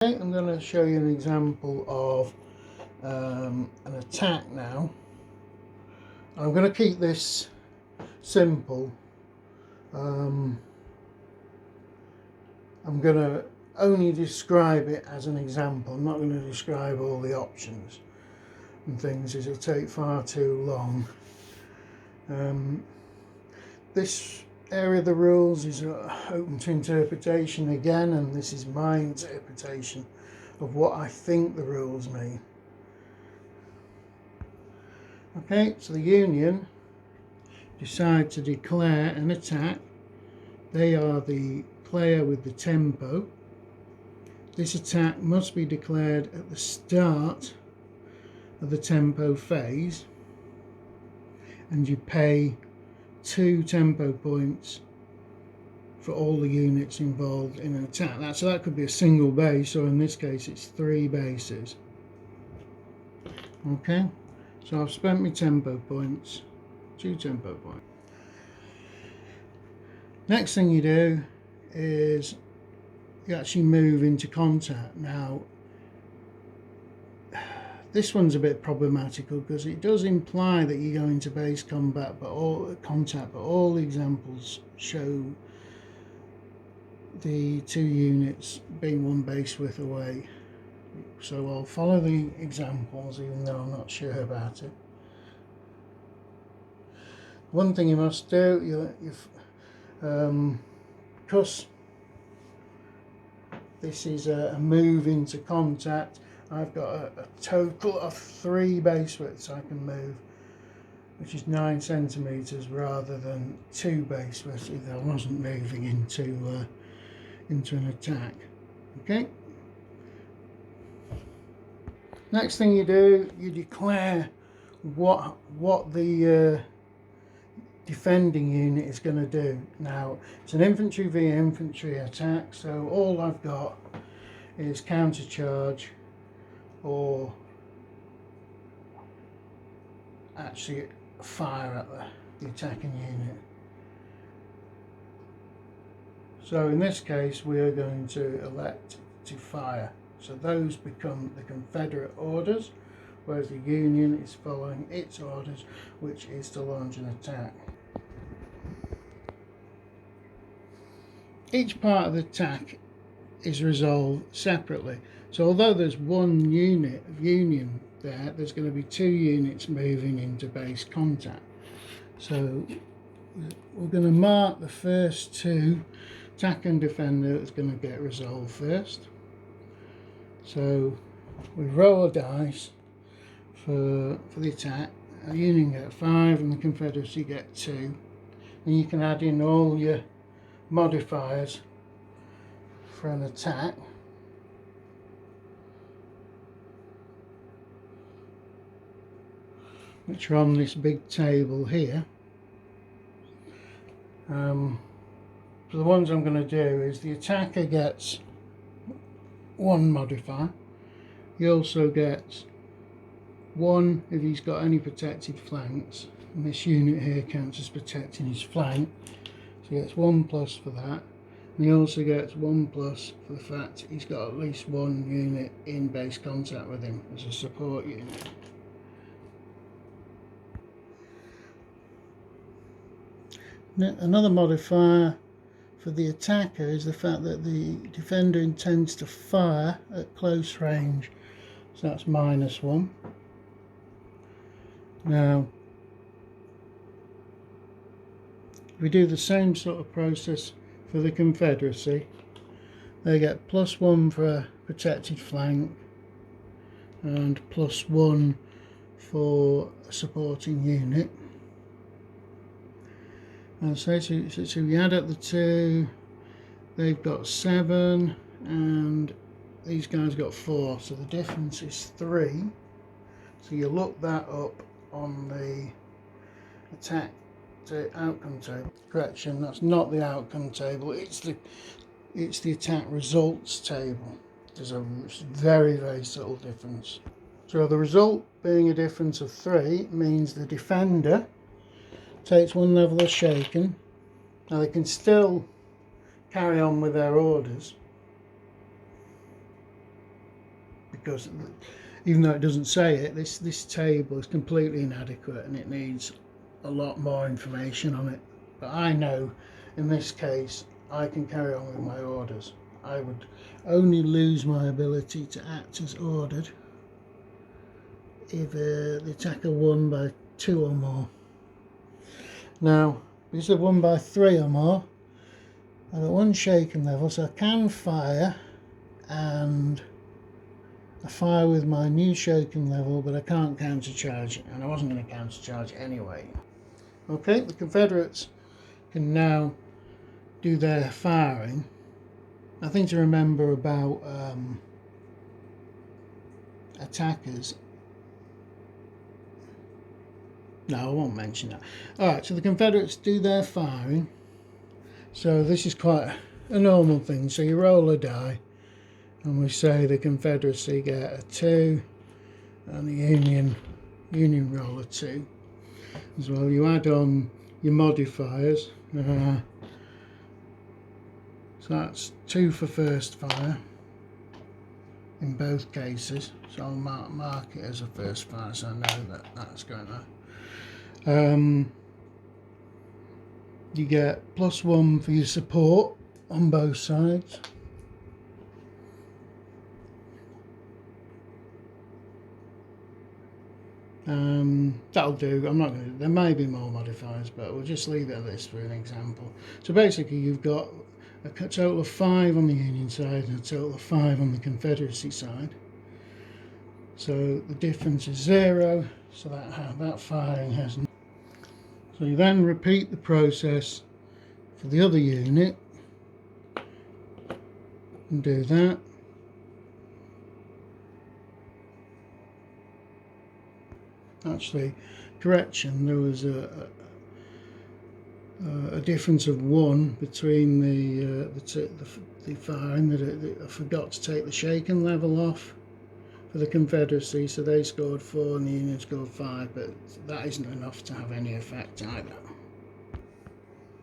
I'm going to show you an example of an attack now. I'm going to keep this simple. I'm going to only describe it as an example. I'm not going to describe all the options and things, as it'll take far too long. This area of the rules is open to interpretation again, and this is my interpretation of what I think the rules mean. Okay, so the Union decide to declare an attack. They are the player with the tempo. This attack must be declared at the start of the tempo phase, and you pay 2 tempo points for all the units involved in an attack. So that could be a single base, or in this case it's 3 bases. Okay, so I've spent my tempo points, 2 tempo points. Next thing you do is you actually move into contact. Now this one's a bit problematical because it does imply that you go into base combat, but all the examples show the 2 units being 1 base width away. So I'll follow the examples even though I'm not sure about it. One thing you must do, because this is a move into contact, I've got a total of 3 base widths I can move, which is 9 centimeters rather than 2 base widths if I wasn't moving into an attack. Okay. Next thing you do, you declare what the defending unit is going to do. Now it's an infantry v infantry attack, so all I've got is counter charge, or actually fire at the attacking unit. So in this case we are going to elect to fire. So those become the Confederate orders, whereas the Union is following its orders, which is to launch an attack. Each part of the attack is resolved separately. So although there's 1 unit of Union there, there's going to be 2 units moving into base contact. So we're going to mark the first 2, attack and defender, that's going to get resolved first. So we roll a dice for the attack. The Union get 5 and the Confederacy get 2. And you can add in all your modifiers for an attack. Which are on this big table here. So the ones I'm going to do is the attacker gets 1 modifier. He also gets 1 if he's got any protected flanks, and this unit here counts as protecting his flank, so he gets 1+ for that. And he also gets 1+ for the fact he's got at least 1 unit in base contact with him as a support unit. Another modifier for the attacker is the fact that the defender intends to fire at close range, so that's -1. Now we do the same sort of process for the Confederacy. They get +1 for a protected flank and +1 for a supporting unit. And so we add up the 2, they've got 7 and these guys got 4, so the difference is 3. So you look that up on the attack to outcome table. Correction, that's not the outcome table, it's the attack results table. There's a very, very subtle difference. So the result being a difference of 3 means the defender takes 1 level of shaken. Now they can still carry on with their orders, because even though it doesn't say it, this table is completely inadequate and it needs a lot more information on it. But I know in this case I can carry on with my orders. I would only lose my ability to act as ordered if the attacker won by 2 or more. Now, because they've won by 3 or more, I've got 1 shaken level, so I can fire, and I fire with my new shaken level, but I can't countercharge it, and I wasn't going to countercharge it anyway. Okay, the Confederates can now do their firing. Nothing to remember about attackers. No, I won't mention that. Alright, so the Confederates do their firing. So this is quite a normal thing. So you roll a die, and we say the Confederacy get a 2, and the Union roll a 2. As well, you add on your modifiers. So that's 2 for first fire in both cases. So I'll mark it as a first fire, so I know that that's going to. You get +1 for your support on both sides. That'll do. I'm not going to. There may be more modifiers, but we'll just leave it at this for an example. So basically, you've got a total of 5 on the Union side and a total of 5 on the Confederacy side. So the difference is 0. So that firing has. So you then repeat the process for the other unit and do that. Actually, correction, there was a difference of 1 between the firing. That I forgot to take the shaken level off for the Confederacy, so they scored 4 and the Union scored 5, but that isn't enough to have any effect either.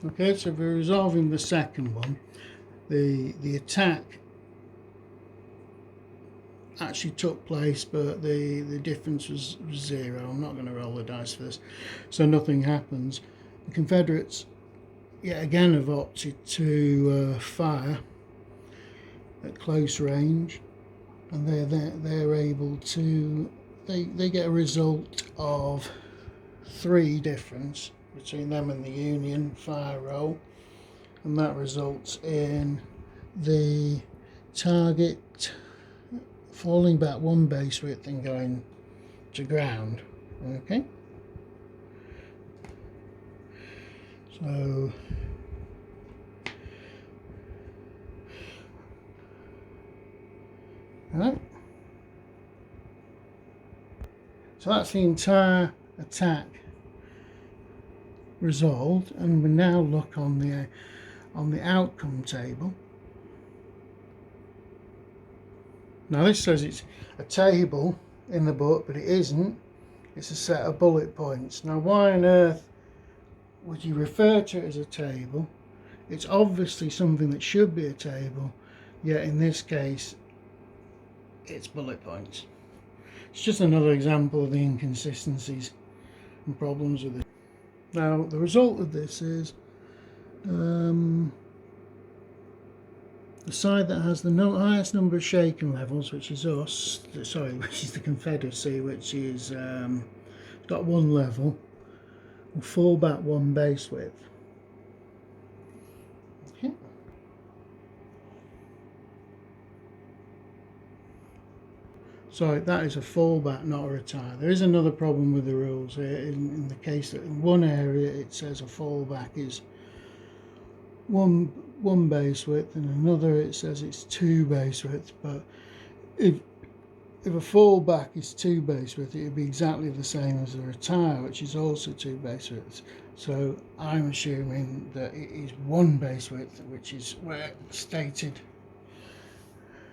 Okay, so we're resolving the second one. The attack actually took place, but the difference was 0. I'm not going to roll the dice for this, so nothing happens. The Confederates yet again have opted to fire at close range, and they're able to they get a result of 3 difference between them and the Union fire roll, and that results in the target falling back 1 base width and going to ground. Okay, so right. So that's the entire attack resolved, and we now look on the outcome table. Now this says it's a table in the book, but it isn't. It's a set of bullet points. Now why on earth would you refer to it as a table? It's obviously something that should be a table, yet in this case it's bullet points. It's just another example of the inconsistencies and problems with it. Now the result of this is the side that has the highest number of shaken levels, which is us, which is the Confederacy, which is got 1 level, will fall back 1 base width. Okay. So that is a fallback, not a retire. There is another problem with the rules here, in the case that in one area it says a fallback is one base width, and another it says it's 2 base widths. But if a fallback is 2 base width, it would be exactly the same as a retire, which is also 2 base widths. So I'm assuming that it is 1 base width, which is where it's stated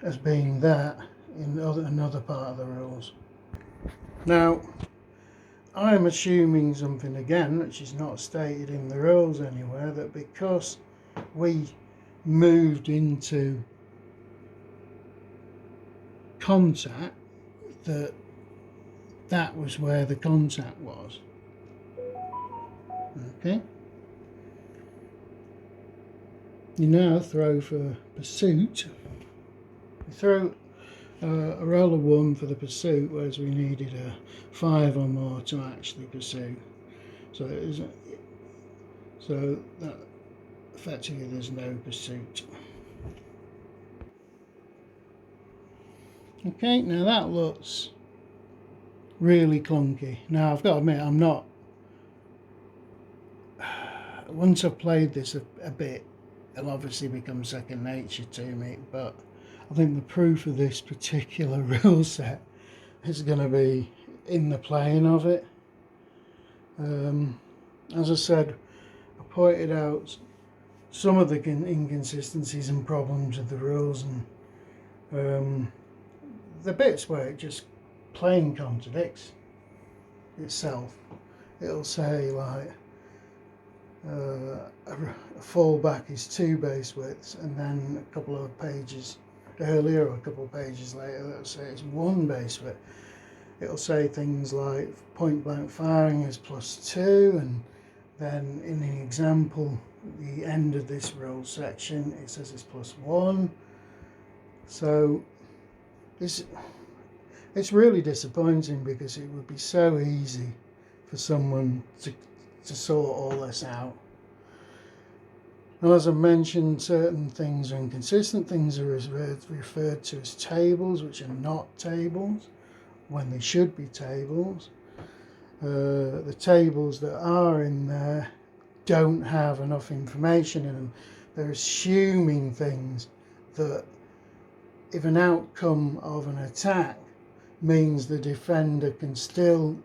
as being that in another part of the rules. Now I'm assuming something again which is not stated in the rules anywhere, that because we moved into contact, that was where the contact was. Okay. You now throw for pursuit. You throw a roll of 1 for the pursuit, whereas we needed a 5 or more to actually pursue. So it isn't. So that effectively there's no pursuit. Okay, now that looks really clunky. Now I've got to admit, I'm not. Once I've played this a bit, it'll obviously become second nature to me, but I think the proof of this particular rule set is going to be in the playing of it. As I said, I pointed out some of the inconsistencies and problems with the rules, and the bits where it just plain contradicts itself. It'll say like a fallback is 2 base widths, and then a couple of pages earlier or a couple of pages later it'll say it's 1 base width. It'll say things like point blank firing is +2, and then in the example the end of this rule section it says it's +1. So it's really disappointing, because it would be so easy for someone to sort all this out. And as I mentioned, certain things are inconsistent. Things are referred to as tables, which are not tables when they should be tables. The tables that are in there don't have enough information in them. They're assuming things that if an outcome of an attack means the defender can still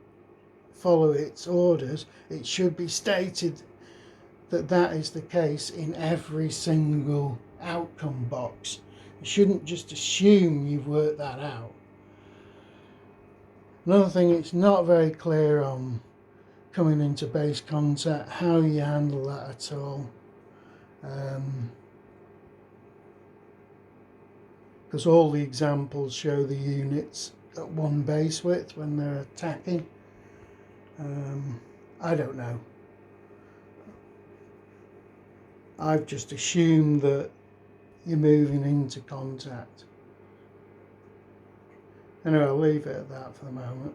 follow its orders, it should be stated that that is the case in every single outcome box. You shouldn't just assume you've worked that out. Another thing, it's not very clear on coming into base contact how you handle that at all. Because all the examples show the units at 1 base width when they're attacking. I don't know. I've just assumed that you're moving into contact. Anyway, I'll leave it at that for the moment.